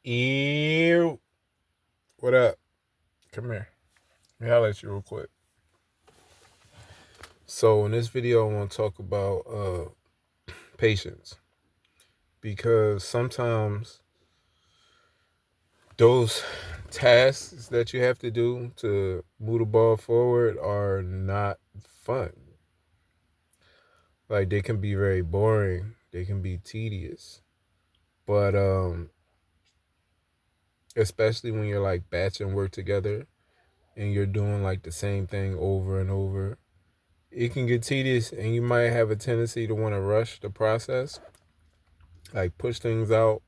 Ew. What up? Come here. Let me holler at you real quick. So in this video, I want to talk about patience, because sometimes those tasks that you have to do to move the ball forward are not fun. Like, they can be very boring. They can be tedious. But especially when you're like batching work together and you're doing like the same thing over and over, it can get tedious, and you might have a tendency to want to rush the process, like push things out,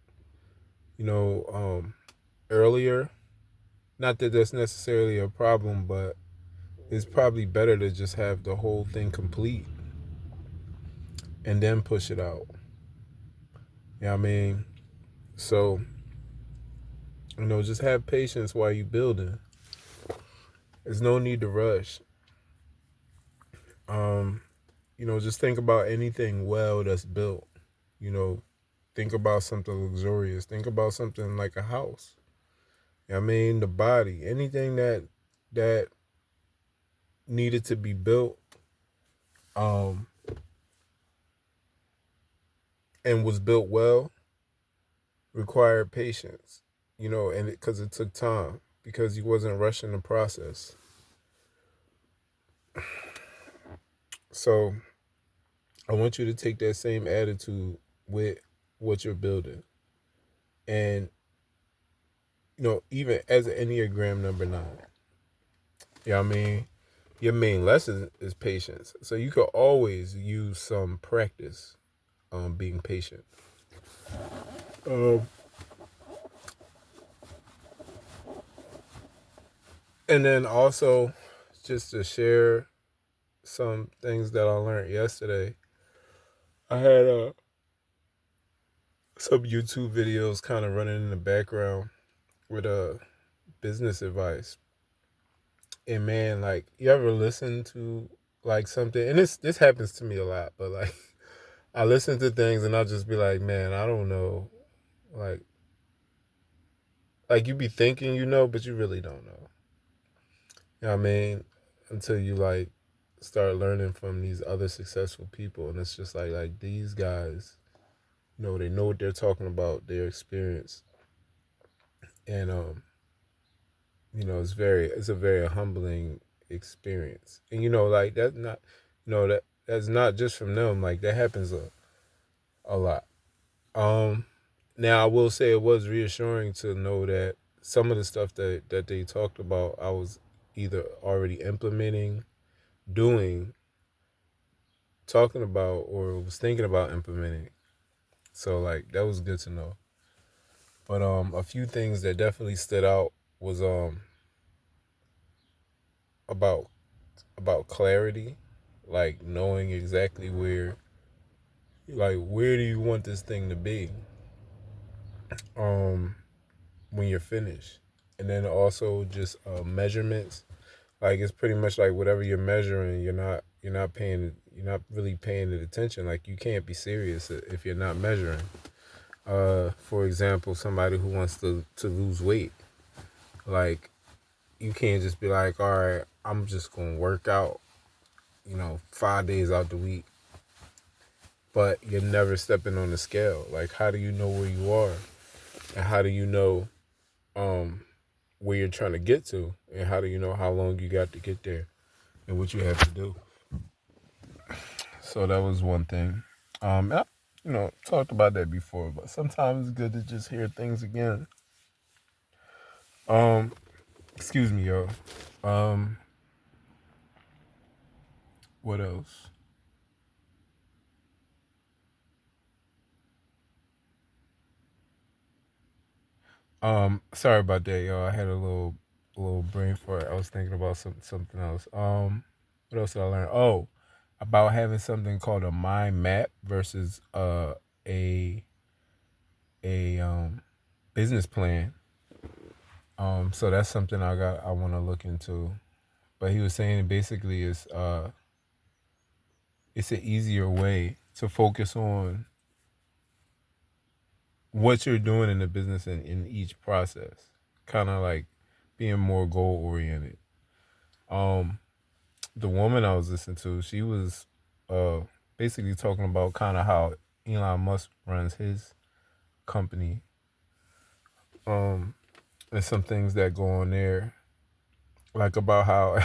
you know, earlier. Not that that's necessarily a problem, but it's probably better to just have the whole thing complete and then push it out. You know what I mean? So, just have patience while you building. There's no need to rush. Um, just think about anything well that's built. You know, think about something luxurious. Think about something like a house. You know what I mean? The body, anything that needed to be built, um, and was built well, required patience. And because it took time, because you wasn't rushing the process. So I want you to take that same attitude with what you're building. And, even as an Enneagram number 9, you know what I mean? Your main lesson is patience. So you could always use some practice being patient. Um, and then also, just to share some things that I learned yesterday, I had some YouTube videos kind of running in the background with business advice. And man, like, you ever listen to like something, and this happens to me a lot, but like I listen to things and I'll just be like, man, I don't know. Like you be thinking but you really don't know. You know what I mean? Until you like start learning from these other successful people, and it's just like these guys, they know what they're talking about, their experience. And it's a very humbling experience. And like that's not that's not just from them. Like, that happens a lot. Now I will say it was reassuring to know that some of the stuff that they talked about, I was either already implementing, doing, talking about, or was thinking about implementing. So like that was good to know. But a few things that definitely stood out was about clarity, like knowing exactly where do you want this thing to be when you're finished. And then also just measurements. Like, it's pretty much like whatever you're measuring, you're not really paying it attention. Like, you can't be serious if you're not measuring. For example, somebody who wants to lose weight, like, you can't just be like, all right, I'm just gonna work out 5 days out the week, but you're never stepping on the scale. Like, how do you know where you are, and how do you know where you're trying to get to, and how do you know how long you got to get there and what you have to do? So that was one thing. I, talked about that before, but sometimes it's good to just hear things again. Um, Excuse me, yo. Um, what else? Sorry about that, yo. I had a little brain fart. I was thinking about something else. What else did I learn? Oh, about having something called a mind map versus a business plan. So that's something I want to look into. But he was saying basically it's an easier way to focus on what you're doing in the business and in each process. Kind of like being more goal oriented. Um, the woman I was listening to, she was uh basically talking about kind of how Elon Musk runs his company. And some things that go on there, like about how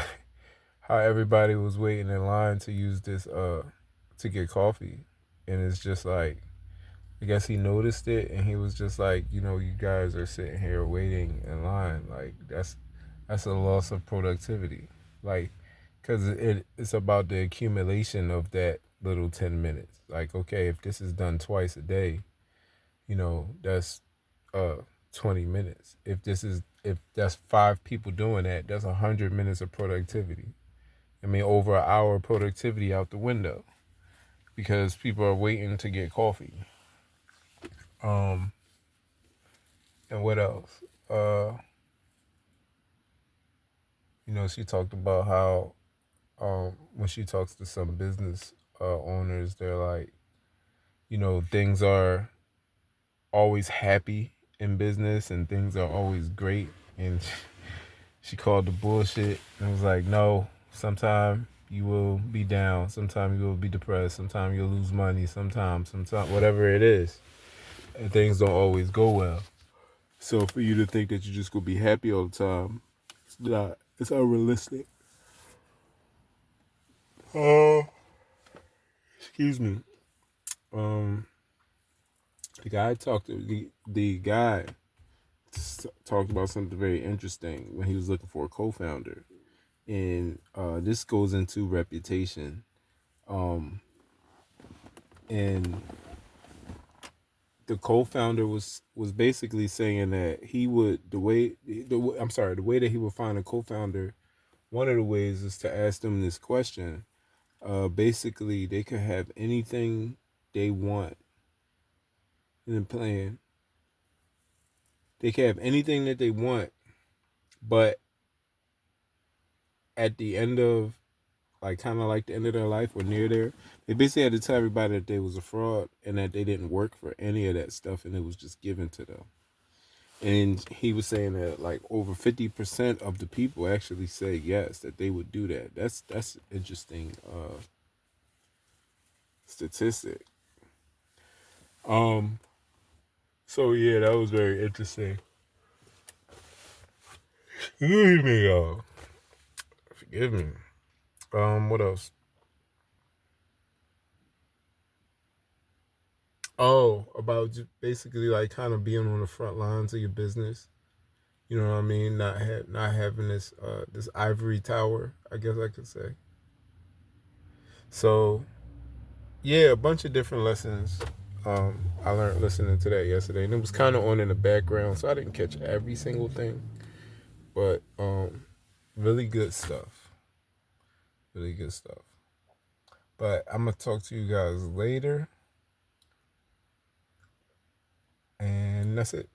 how everybody was waiting in line to use this to get coffee, and it's just like I guess he noticed it and he was just like, you guys are sitting here waiting in line, like that's a loss of productivity, like because it's about the accumulation of that little 10 minutes. Like, okay, if this is done twice a day, that's uh 20 minutes. If that's 5 people doing that, that's 100 minutes of productivity. I mean, over an hour of productivity out the window because people are waiting to get coffee. Um, and what else? Uh, she talked about how when she talks to some business owners, they're like, things are always happy in business and things are always great. And she called the bullshit and was like, no, sometime you will be down, sometime you will be depressed, sometime you'll lose money, sometime, whatever it is. And things don't always go well. So for you to think that you're just gonna be happy all the time, it's unrealistic. Oh, excuse me. Um, the guy talked about something very interesting when he was looking for a co-founder, and this goes into reputation. Um, and the co-founder was basically saying that he would the way that he would find a co-founder. One of the ways is to ask them this question. Basically, they could have anything they want in the plan. They can have anything that they want, but at the end of like kind of like the end of their life or near there, they basically had to tell everybody that they was a fraud and that they didn't work for any of that stuff and it was just given to them. And he was saying that like over 50% of the people actually say yes, that they would do that. That's interesting statistic. Um so yeah, that was very interesting. Excuse me, y'all. Forgive me. What else? Oh, about just basically like kind of being on the front lines of your business. You know what I mean? Not having this ivory tower, I guess I could say. So yeah, a bunch of different lessons. I learned listening to that yesterday, and it was kind of on in the background, so I didn't catch every single thing, but really good stuff. Really good stuff. But I'm gonna talk to you guys later, and that's it.